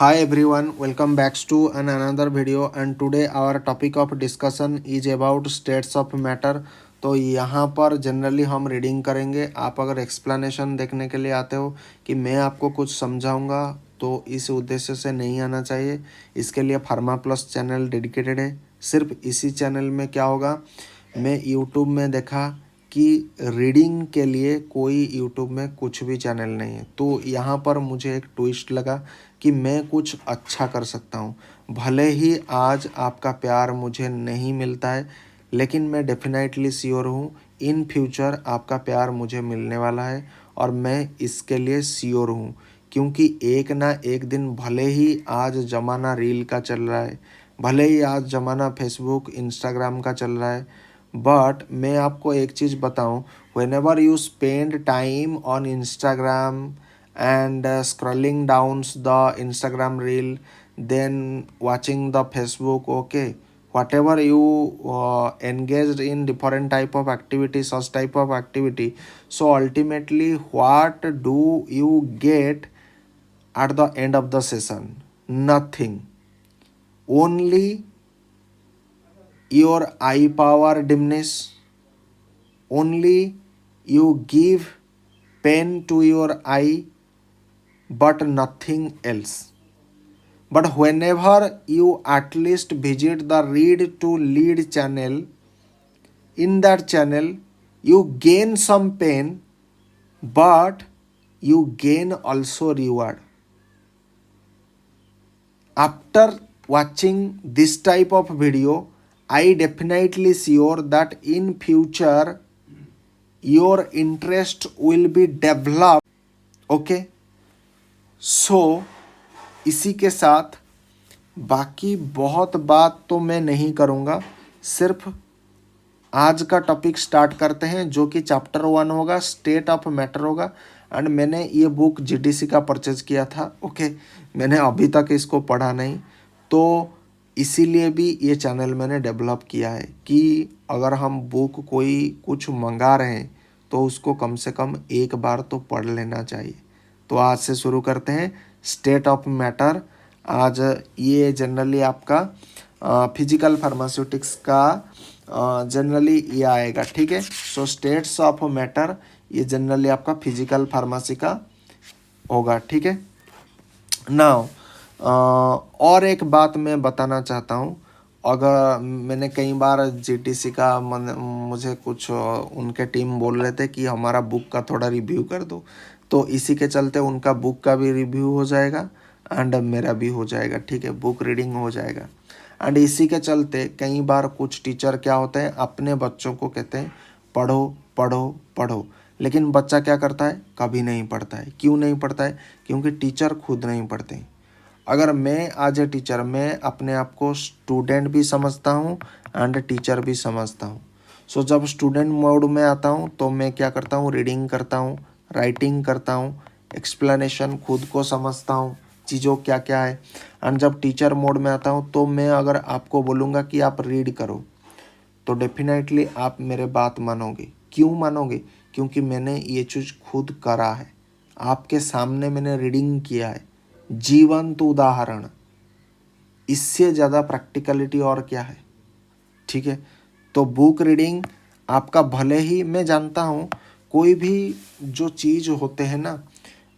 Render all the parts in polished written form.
Hi everyone, welcome back to another video and today our topic of discussion is about states of matter। तो यहाँ पर generally हम reading करेंगे। आप अगर एक्सप्लेनेशन देखने के लिए आते हो कि मैं आपको कुछ समझाऊंगा तो इस उद्देश्य से नहीं आना चाहिए। इसके लिए फार्मा प्लस चैनल डेडिकेटेड है। सिर्फ इसी चैनल में क्या होगा, मैं यूट्यूब में देखा कि रीडिंग के लिए कोई यूट्यूब में कुछ भी चैनल नहीं है, तो यहाँ पर मुझे एक ट्विस्ट लगा कि मैं कुछ अच्छा कर सकता हूँ। भले ही आज आपका प्यार मुझे नहीं मिलता है, लेकिन मैं डेफिनेटली श्योर हूँ इन फ्यूचर आपका प्यार मुझे मिलने वाला है और मैं इसके लिए श्योर हूँ। क्योंकि एक ना एक दिन, भले ही आज ज़माना रील का चल रहा है, भले ही आज ज़माना फेसबुक इंस्टाग्राम का चल रहा है, बट मैं आपको एक चीज़ बताऊँ, when ever you spend time on Instagram and scrolling down the Instagram reel, then watching the Facebook, okay, whatever you engaged in different type of activity, such type of activity, so ultimately what do you get at the end of the session? Nothing, only your eye power diminish, only you give pain to your eye, but nothing else. But whenever you at least visit the read to lead channel, in that channel you gain some pain, but you gain also reward. After watching this type of video, I definitely sure that in future your interest will be developed, okay? So इसी के साथ बाकी बहुत बात तो मैं नहीं करूँगा, सिर्फ आज का टॉपिक स्टार्ट करते हैं जो कि चैप्टर 1 होगा, स्टेट ऑफ मैटर होगा। एंड मैंने ये बुक जीडीसी का परचेज किया था, ओके। मैंने अभी तक इसको पढ़ा नहीं, तो इसीलिए भी ये चैनल मैंने डेवलप किया है कि अगर हम बुक कोई कुछ मंगा रहे हैं तो उसको कम से कम एक बार तो पढ़ लेना चाहिए। तो आज से शुरू करते हैं स्टेट ऑफ मैटर। आज ये जनरली आपका फिजिकल फार्मास्यूटिक्स का जनरली ये आएगा, ठीक है। सो स्टेट्स ऑफ मैटर ये जनरली आपका फिजिकल फार्मेसी का होगा, ठीक है। नाउ और एक बात मैं बताना चाहता हूँ, अगर मैंने कई बार जीटीसी का मुझे कुछ उनके टीम बोल रहे थे कि हमारा बुक का थोड़ा रिव्यू कर दो, तो इसी के चलते उनका बुक का भी रिव्यू हो जाएगा एंड मेरा भी हो जाएगा, ठीक है। बुक रीडिंग हो जाएगा। एंड इसी के चलते कई बार कुछ टीचर क्या होते हैं, अपने बच्चों को कहते हैं पढ़ो पढ़ो पढ़ो, लेकिन बच्चा क्या करता है, कभी नहीं पढ़ता है। क्यों नहीं पढ़ता है? क्योंकि टीचर खुद नहीं पढ़ते हैं। अगर मैं एज ए टीचर, मैं अपने आप को स्टूडेंट भी समझता हूँ एंड टीचर भी समझता हूँ। सो जब स्टूडेंट मोड में आता हूँ तो मैं क्या करता हूँ, रीडिंग करता हूँ, राइटिंग करता हूँ, एक्सप्लेनेशन खुद को समझता हूँ, चीज़ों क्या क्या है। एंड जब टीचर मोड में आता हूँ तो मैं अगर आपको बोलूँगा कि आप रीड करो तो डेफिनेटली आप मेरे बात मानोगे। क्यों मानोगे? क्योंकि मैंने ये चीज़ खुद करा है, आपके सामने मैंने रीडिंग किया है, जीवंत उदाहरण। इससे ज़्यादा प्रैक्टिकलिटी और क्या है, ठीक है। तो बुक रीडिंग आपका, भले ही मैं जानता हूँ कोई भी जो चीज़ होते हैं ना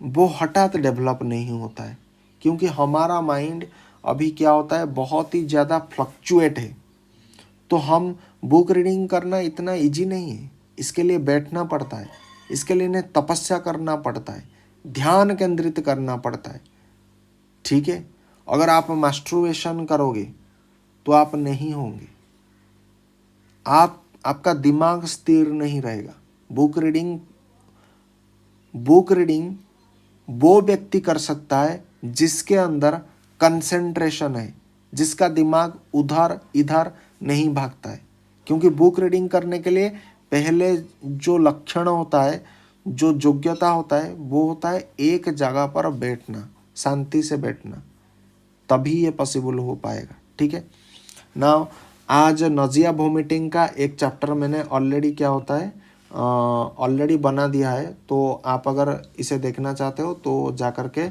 वो हठात डेवलप नहीं होता है, क्योंकि हमारा माइंड अभी क्या होता है, बहुत ही ज़्यादा फ्लक्चुएट है। तो हम बुक रीडिंग करना इतना इजी नहीं है, इसके लिए बैठना पड़ता है, इसके लिए इन्हें तपस्या करना पड़ता है, ध्यान केंद्रित करना पड़ता है, ठीक है। अगर आप मास्टरबेशन करोगे तो आप नहीं होंगे, आपका दिमाग स्थिर नहीं रहेगा। बुक रीडिंग वो व्यक्ति कर सकता है जिसके अंदर कंसंट्रेशन है, जिसका दिमाग उधर इधर नहीं भागता है। क्योंकि बुक रीडिंग करने के लिए पहले जो लक्षण होता है, जो योग्यता होता है, वो होता है एक जगह पर बैठना, शांति से बैठना, तभी ये पॉसिबल हो पाएगा, ठीक है ना। आज नजिया वोमिटिंग का एक चैप्टर मैंने ऑलरेडी क्या होता है ऑलरेडी बना दिया है, तो आप अगर इसे देखना चाहते हो तो जा कर के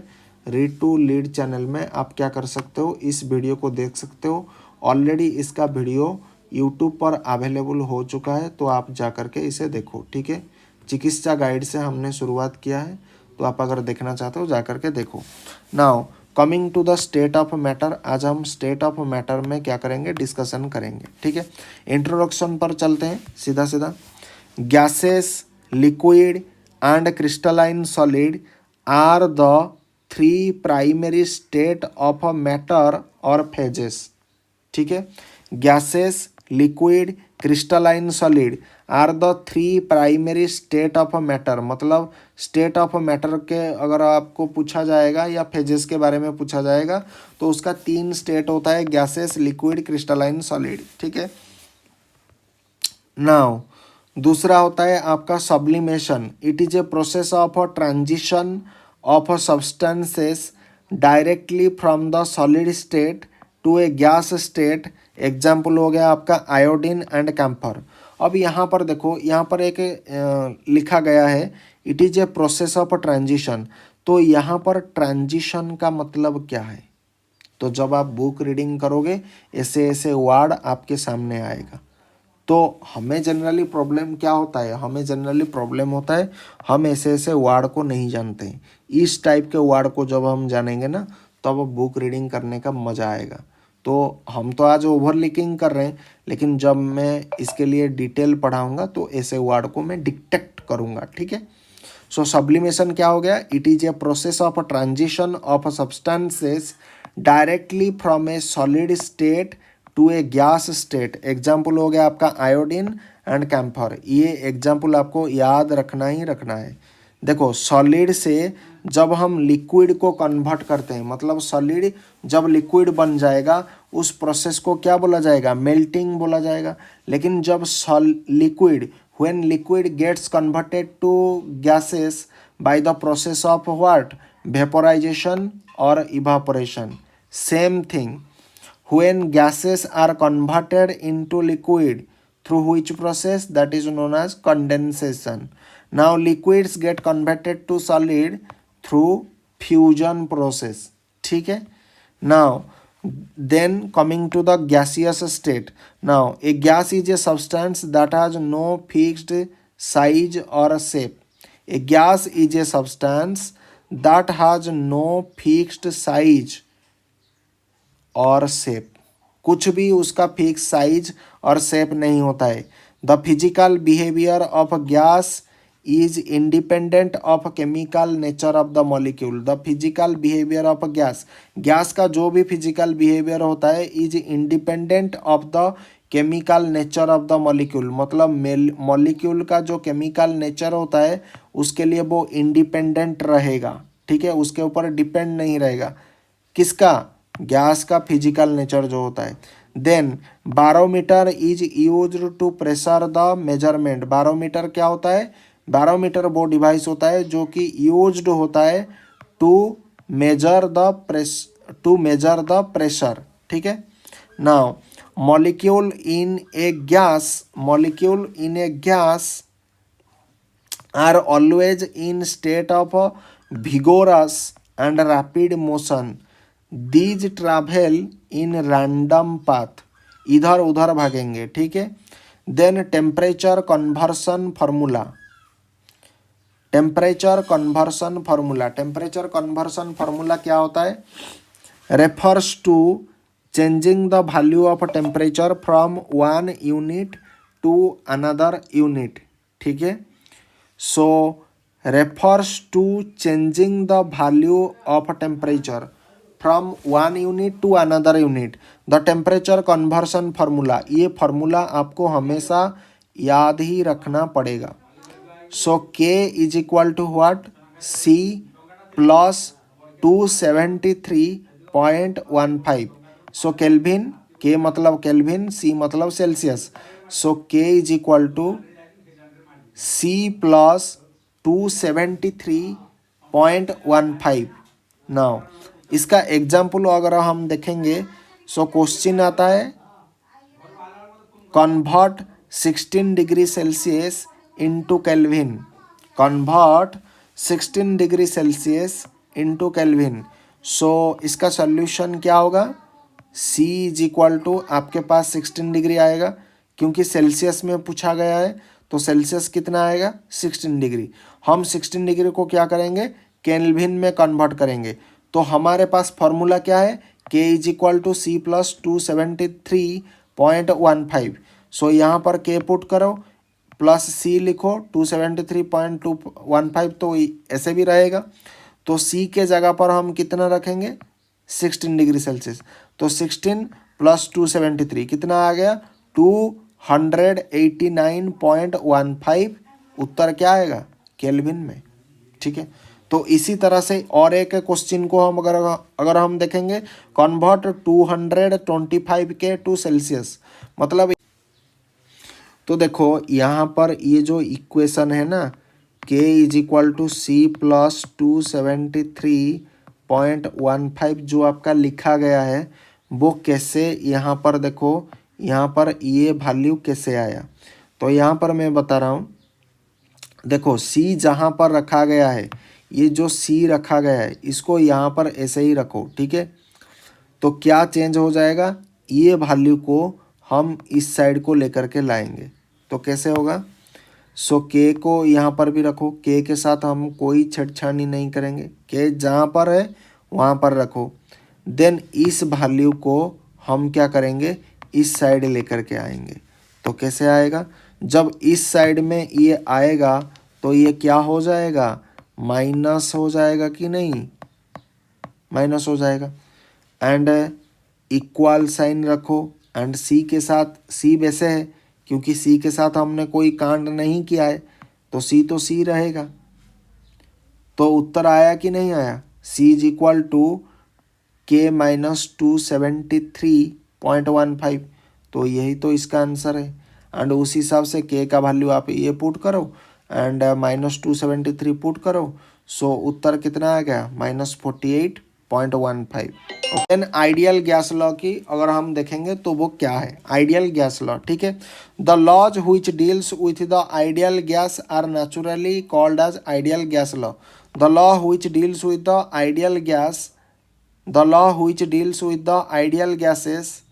रीड टू लीड चैनल में आप क्या कर सकते हो, इस वीडियो को देख सकते हो। ऑलरेडी इसका वीडियो यूट्यूब पर अवेलेबल हो चुका है, तो आप जा कर के इसे देखो, ठीक है। चिकित्सा गाइड से हमने शुरुआत किया है, तो आप अगर देखना चाहते हो जा कर के देखो। Now coming to the state of matter, आज हम स्टेट ऑफ मैटर में क्या करेंगे, डिस्कशन करेंगे, ठीक है। इंट्रोडक्शन पर चलते हैं सीधा सीधा। Gases, liquid and crystalline solid are the three primary state of matter और फेजेस, ठीक है। Gases, liquid, crystalline solid are the three primary state of matter, मतलब स्टेट ऑफ मैटर के अगर आपको पूछा जाएगा या फेजेस के बारे में पूछा जाएगा तो उसका तीन स्टेट होता है, गैसेस, लिक्विड, क्रिस्टलाइन सॉलिड, ठीक है। नाउ दूसरा होता है आपका sublimation. It is a process of transition of substances directly from the solid state to a gas state. Example हो गया आपका आयोडीन एंड कैम्फर। अब यहाँ पर देखो, यहाँ पर एक लिखा गया है it is a process of transition, तो यहाँ पर ट्रांजिशन का मतलब क्या है, तो जब आप बुक रीडिंग करोगे ऐसे ऐसे वर्ड आपके सामने आएगा। तो हमें जनरली प्रॉब्लम क्या होता है, हमें जनरली प्रॉब्लम होता है हम ऐसे ऐसे वर्ड को नहीं जानते हैं। इस टाइप के वर्ड को जब हम जानेंगे ना तब बुक रीडिंग करने का मज़ा आएगा। तो हम तो आज ओवर लिकिंग कर रहे हैं, लेकिन जब मैं इसके लिए डिटेल पढ़ाऊँगा तो ऐसे वर्ड को मैं डिटेक्ट करूँगा, ठीक है। सो सब्लिमेशन क्या हो गया, it is a process of transition of substances directly from a solid state to a gas state. Example हो गया आपका आयोडीन एंड कैम्फर। ये एग्जाम्पल आपको याद रखना ही रखना है। देखो सॉलिड से जब हम लिक्विड को कन्वर्ट करते हैं, मतलब सॉलिड जब लिक्विड बन जाएगा उस प्रोसेस को क्या बोला जाएगा, मेल्टिंग बोला जाएगा। लेकिन जब liquid when liquid gets converted to gases by the process of what, vaporization or evaporation, same thing when gases are converted into liquid through which process, that is known as condensation. Now liquids get converted to solid through fusion process, ठीक है। Now then coming to the gaseous state. Now a gas is a substance that has no fixed size or shape. A gas is a substance that has no fixed size और shape, कुछ भी उसका fix size और shape नहीं होता है। The physical behaviour of gas is independent of chemical nature of the molecule. The physical behaviour of gas, gas का जो भी फिजिकल बिहेवियर होता है is independent of the chemical nature of the molecule, मतलब molecule का जो chemical nature होता है उसके लिए वो इंडिपेंडेंट रहेगा, ठीक है, उसके ऊपर डिपेंड नहीं रहेगा। किसका, गैस का फिजिकल नेचर जो होता है। Then barometer is used to pressure the measurement. Barometer क्या होता है, बारोमीटर वो डिवाइस होता है जो कि यूज्ड होता है टू मेजर द प्रेशर, ठीक है। Now molecule in a gas are always in state of vigorous and rapid motion. These travel in random path, इधर उधर भागेंगे, ठीक है। Then temperature conversion formula, temperature conversion formula क्या होता है, refers to changing the value of temperature from one unit to another unit, ठीक है। So refers to changing the value of temperature from one unit to another unit. The temperature conversion formula, ये फार्मूला आपको हमेशा याद ही रखना पड़ेगा। So K is equal to what, C plus 273.15। So kelvin, K मतलब केल्विन, C मतलब Celsius. So K is equal to C plus 273.15। Now इसका एग्जाम्पल अगर हम देखेंगे, सो क्वेश्चन आता है convert 16 degree Celsius into kelvin, convert 16 degree Celsius into kelvin. So इसका solution क्या होगा, C इज इक्वल टू आपके पास 16 डिग्री आएगा, क्योंकि सेल्सियस में पूछा गया है तो सेल्सियस कितना आएगा 16 डिग्री। हम 16 डिग्री को क्या करेंगे, केल्विन में कन्वर्ट करेंगे। तो हमारे पास फॉर्मूला क्या है, K is equal to C plus 273.15। So यहाँ पर K पुट करो प्लस C लिखो 273.215, तो ऐसे भी रहेगा। तो C के जगह पर हम कितना रखेंगे 16 डिग्री सेल्सियस। तो 16 प्लस 273 कितना आ गया 289.15। उत्तर क्या आएगा केल्विन में। ठीक है, तो इसी तरह से और एक क्वेश्चन को हम अगर हम देखेंगे, कन्वर्ट 225K टू सेल्सियस, मतलब तो देखो यहाँ पर ये जो इक्वेशन है ना, K is equal to C plus 273.15 जो आपका लिखा गया है, वो कैसे यहाँ पर देखो, यहाँ पर ये वैल्यू कैसे आया। तो यहाँ पर मैं बता रहा हूँ, देखो C जहाँ पर रखा गया है, ये जो C रखा गया है इसको यहाँ पर ऐसे ही रखो। ठीक है, तो क्या चेंज हो जाएगा, ये वैल्यू को हम इस साइड को लेकर के लाएंगे। तो कैसे होगा, सो K को यहाँ पर भी रखो, K के साथ हम कोई छेड़छाड़ी नहीं करेंगे, K जहाँ पर है वहाँ पर रखो। देन इस वैल्यू को हम क्या करेंगे, इस साइड लेकर के आएंगे। तो कैसे आएगा, जब इस साइड में ये आएगा तो ये क्या हो जाएगा, माइनस हो जाएगा कि नहीं, माइनस हो जाएगा। एंड इक्वल साइन रखो, एंड C के साथ, C वैसे है क्योंकि C के साथ हमने कोई कांड नहीं किया है, तो C तो C रहेगा। तो उत्तर आया कि नहीं आया, C is equal to K minus 273.15। तो यही तो इसका आंसर है। एंड उस हिसाब से K का वैल्यू आप ये पुट करो एंड माइनस 273 पुट करो। सो उत्तर कितना आ गया, -48.15। देन आइडियल गैस लॉ की अगर हम देखेंगे तो वो क्या है, आइडियल गैस लॉ। ठीक है, the laws which deals with the ideal gas are naturally called as ideal gas law. The law which deals with the ideal gas, the law which deals with the ideal gases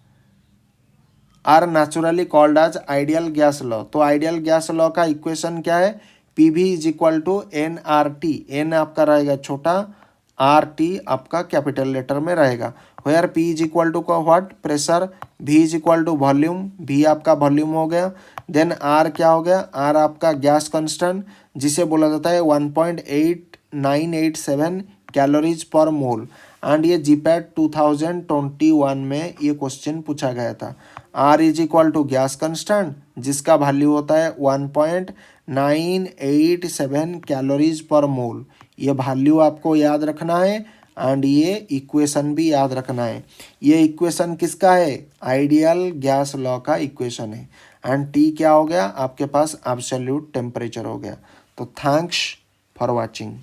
are naturally called as ideal gas law. तो ideal gas law का equation क्या है, PV is equal to nRT। n आपका रहेगा छोटा, RT आपका capital letter में रहेगा। Where P is equal to का what, pressure, V is equal to volume, V आपका वॉल्यूम हो गया। देन R क्या हो गया, R आपका गैस कांस्टेंट जिसे बोला जाता है 1.8987 कैलोरीज पर मोल। एंड ये GPAT 2021 में ये क्वेश्चन पूछा गया था। R is equal to gas constant जिसका वैल्यू होता है 1.987 कैलोरीज पर मोल। ये वैल्यू आपको याद रखना है एंड ये इक्वेशन भी याद रखना है। ये इक्वेशन किसका है, आइडियल गैस लॉ का इक्वेशन है। एंड T क्या हो गया आपके पास, एब्सोल्यूट टेम्परेचर हो गया। तो थैंक्स फॉर वॉचिंग।